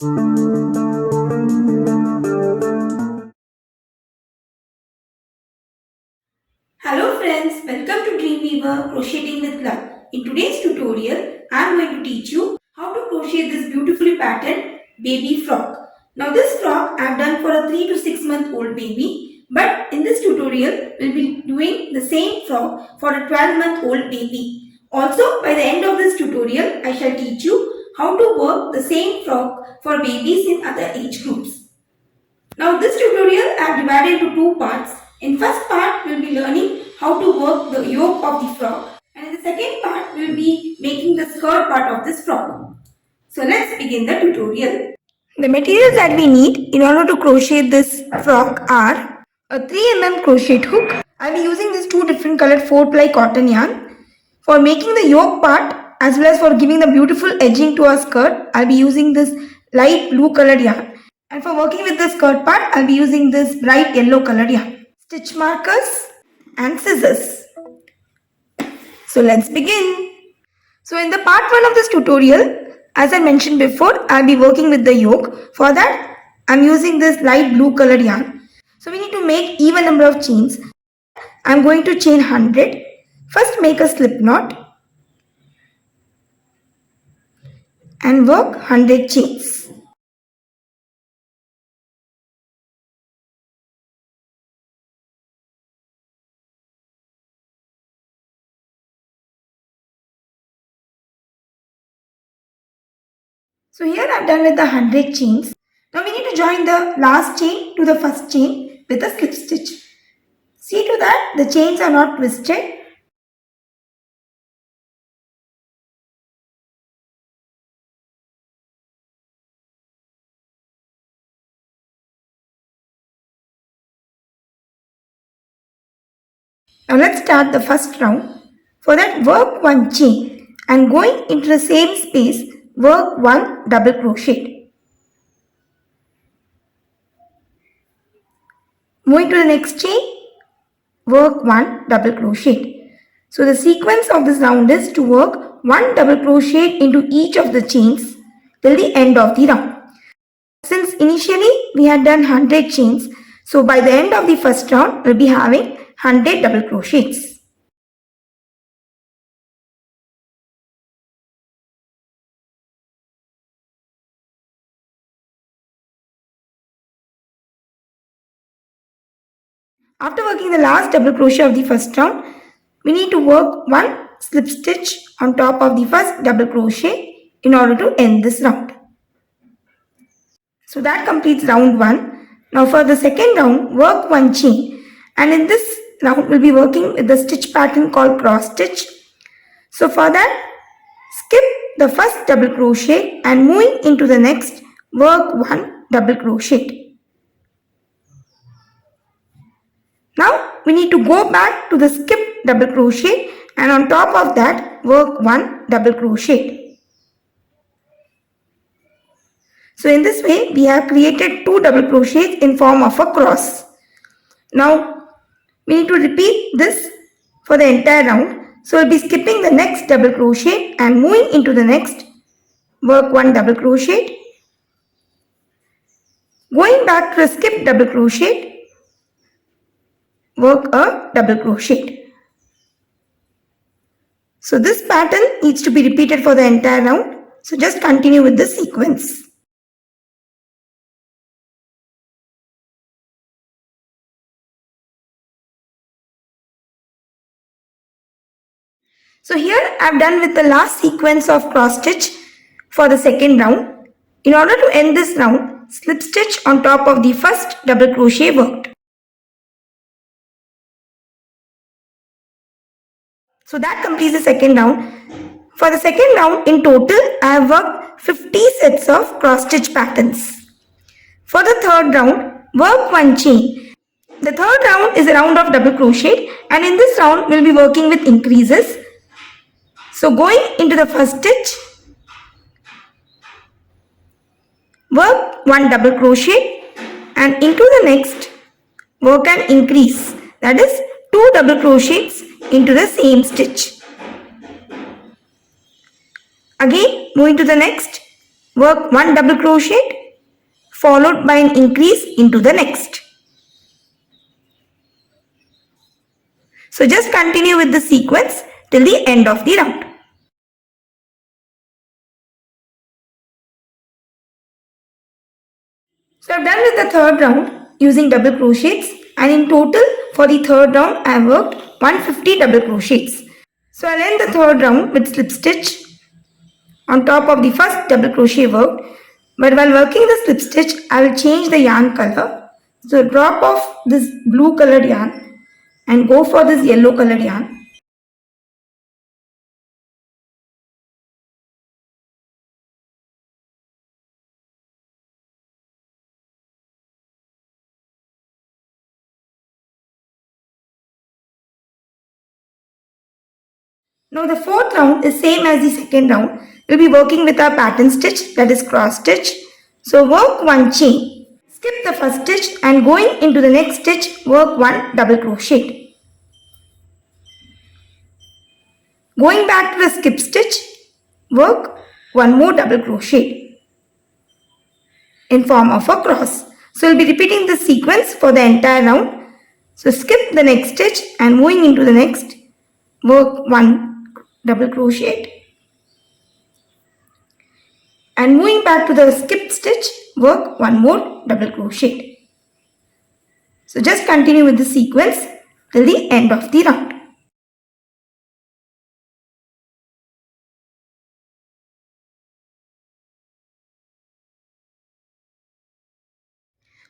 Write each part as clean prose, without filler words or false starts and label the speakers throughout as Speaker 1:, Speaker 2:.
Speaker 1: Hello friends, welcome to Dreamweaver Crocheting with Love. In today's tutorial, I am going to teach you how to crochet this beautifully patterned baby frock. Now this frock I have done for a 3 to 6 month old baby, but in this tutorial we will be doing the same frock for a 12 month old baby. Also, by the end of this tutorial, I shall teach you how to work the same frock for babies in other age groups. Now this tutorial I have divided into two parts. In first part we will be learning how to work the yoke of the frock, and in the second part we will be making the skirt part of this frock. So let's begin the tutorial. The materials that we need in order to crochet this frock are a 3 mm crochet hook. I will be using this two different colored 4-ply cotton yarn. For making the yoke part as well as for giving the beautiful edging to our skirt, I will be using this light blue colored yarn. And for working with the skirt part, I'll be using this bright yellow colored yarn. Stitch markers and scissors. So let's begin. So in the part 1 of this tutorial, as I mentioned before, I'll be working with the yoke. For that, I'm using this light blue colored yarn. So we need to make even number of chains. I'm going to chain 100. First make a slip knot and work 100 chains. So here I've done with the 100 chains. Now we need to join the last chain to the first chain with a slip stitch. See to that the chains are not twisted. Now let's start the first round. For that, work one chain and going into the same space, work one double crochet. Moving to the next chain, work one double crochet. So the sequence of this round is to work one double crochet into each of the chains till the end of the round. Since initially we had done 100 chains, so by the end of the first round, we'll be having 100 double crochets. After working the last double crochet of the first round, we need to work one slip stitch on top of the first double crochet in order to end this round. So that completes round 1. Now for the second round, work one chain, and in this round we'll be working with the stitch pattern called cross stitch. So for that, skip the first double crochet and moving into the next, work one double crochet. Now we need to go back to the skip double crochet and on top of that work one double crochet. So in this way we have created two double crochets in form of a cross. Now we need to repeat this for the entire round. So we'll be skipping the next double crochet and moving into the next, work one double crochet. Going back to the skip double crochet, work a double crochet. So this pattern needs to be repeated for the entire round. So just continue with the sequence. So here I have done with the last sequence of cross stitch for the second round. In order to end this round, slip stitch on top of the first double crochet worked. So that completes the second round. For the second round in total, I have worked 50 sets of cross stitch patterns. For the third round, work one chain. The third round is a round of double crochet, and in this round we will be working with increases. So going into the first stitch, work one double crochet and into the next, work an increase, that is 2 double crochets into the same stitch. Again moving to the next, work 1 double crochet followed by an increase into the next. So just continue with the sequence till the end of the round. So I've done with the third round using double crochets, and in total for the third round I have worked 150 double crochets. So I'll end the third round with slip stitch on top of the first double crochet work, but while working the slip stitch I will change the yarn color. So drop off this blue colored yarn and go for this yellow colored yarn. Now the fourth round is same as the second round. We'll be working with our pattern stitch, that is cross stitch. So work 1 chain. Skip the first stitch and going into the next stitch work 1 double crochet. Going back to the skip stitch, work 1 more double crochet in form of a cross. So we'll be repeating this sequence for the entire round. So skip the next stitch and moving into the next, work 1 double crochet, and moving back to the skip stitch, work 1 more double crochet. So just continue with the sequence till the end of the round.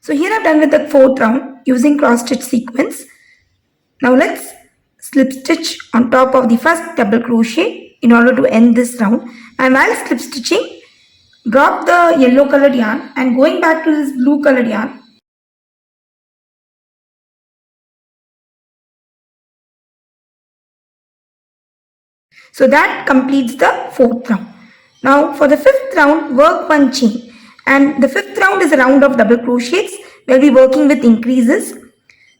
Speaker 1: So here I've done with the fourth round using cross stitch sequence. Now let's slip stitch on top of the first double crochet in order to end this round. And while slip stitching, drop the yellow colored yarn and going back to this blue colored yarn. So that completes the fourth round. Now for the fifth round, work 1 chain, and the fifth round is a round of double crochets. We'll be working with increases.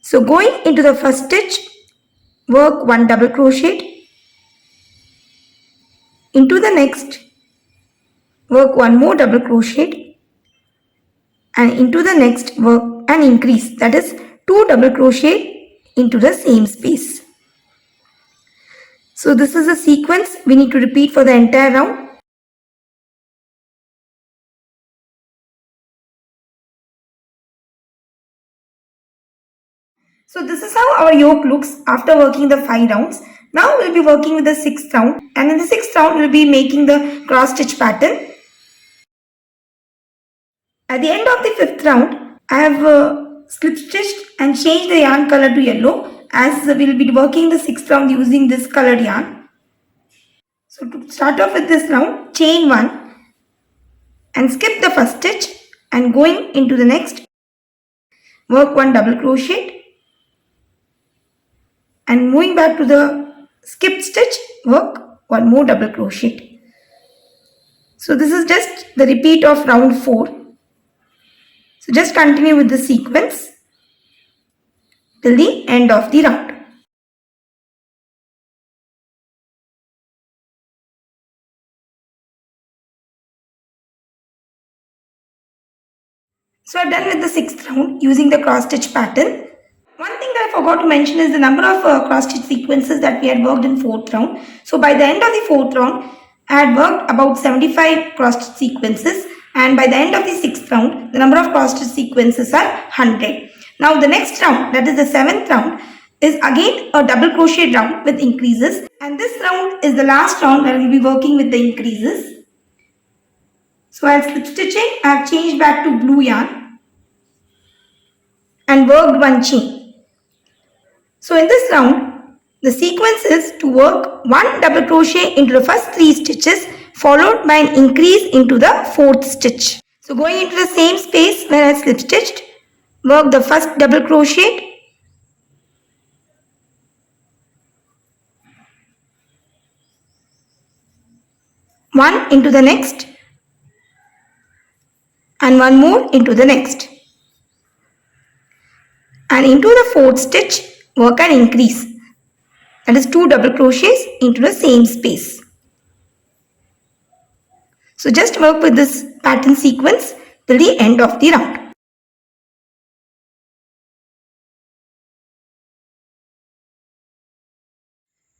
Speaker 1: So going into the first stitch, work 1 double crochet, into the next, work 1 more double crochet, and into the next work an increase, that is 2 double crochet into the same space. So this is a sequence we need to repeat for the entire round. So this is how our yoke looks after working the 5 rounds. Now we'll be working with the 6th round, and in the 6th round we'll be making the cross stitch pattern. At the end of the 5th round, I have slip stitched and changed the yarn color to yellow, as we'll be working the 6th round using this colored yarn. So to start off with this round, chain 1 and skip the first stitch, and going into the next, work 1 double crochet, and moving back to the skip stitch, work 1 more double crochet. So this is just the repeat of round 4. So just continue with the sequence till the end of the round. So I've done with the 6th round using the cross stitch pattern. One thing that I forgot to mention is the number of cross stitch sequences that we had worked in 4th round. So by the end of the 4th round, I had worked about 75 cross stitch sequences, and by the end of the 6th round, the number of cross stitch sequences are 100. Now the next round, that is the 7th round, is again a double crochet round with increases, and this round is the last round that we will be working with the increases. So while slip stitching, I have changed back to blue yarn and worked 1 chain. So in this round, the sequence is to work 1 double crochet into the first 3 stitches, followed by an increase into the 4th stitch. So going into the same space where I slip stitched, work the first double crochet, one into the next, and 1 more into the next. And into the 4th stitch, work an increase, that is 2 double crochets into the same space. So just work with this pattern sequence till the end of the round.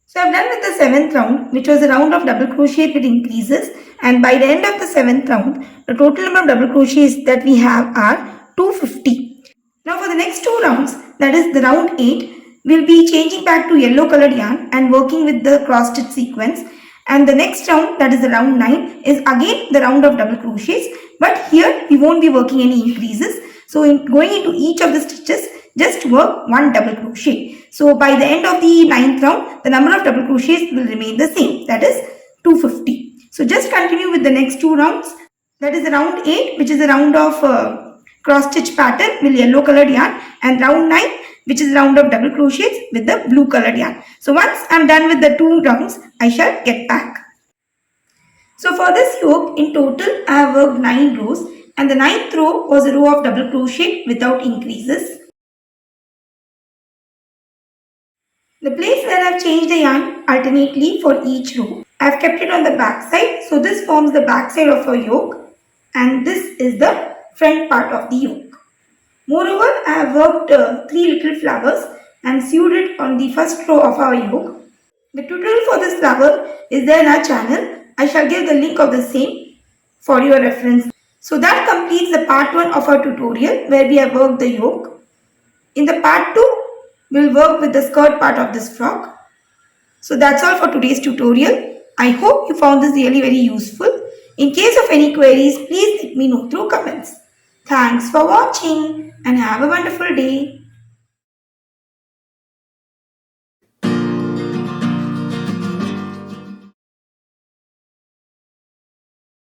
Speaker 1: So I've done with the 7th round, which was a round of double crochet with increases, and by the end of the 7th round, the total number of double crochets that we have are 250. Now for the next two rounds, that is the round 8, we'll be changing back to yellow colored yarn and working with the cross stitch sequence. And the next round, that is the round 9, is again the round of double crochets, but here we won't be working any increases. So going into each of the stitches, just work one double crochet. So by the end of the 9th round, the number of double crochets will remain the same, that is 250. So just continue with the next two rounds. That is round 8, which is a round of cross stitch pattern with yellow colored yarn, and round 9, which is round of double crochets with the blue colored yarn. So once I'm done with the two rounds, I shall get back. So for this yoke, in total I have worked 9 rows, and the 9th row was a row of double crochet without increases. The place where I have changed the yarn alternately for each row, I have kept it on the back side. So this forms the back side of a yoke, and this is the front part of the yoke. Moreover, I have worked 3 little flowers and sewed it on the first row of our yoke. The tutorial for this flower is there in our channel. I shall give the link of the same for your reference. So that completes the part 1 of our tutorial where we have worked the yoke. In the part 2, we will work with the skirt part of this frock. So that's all for today's tutorial. I hope you found this really very useful. In case of any queries, please let me know through comments. Thanks for watching and have a wonderful day.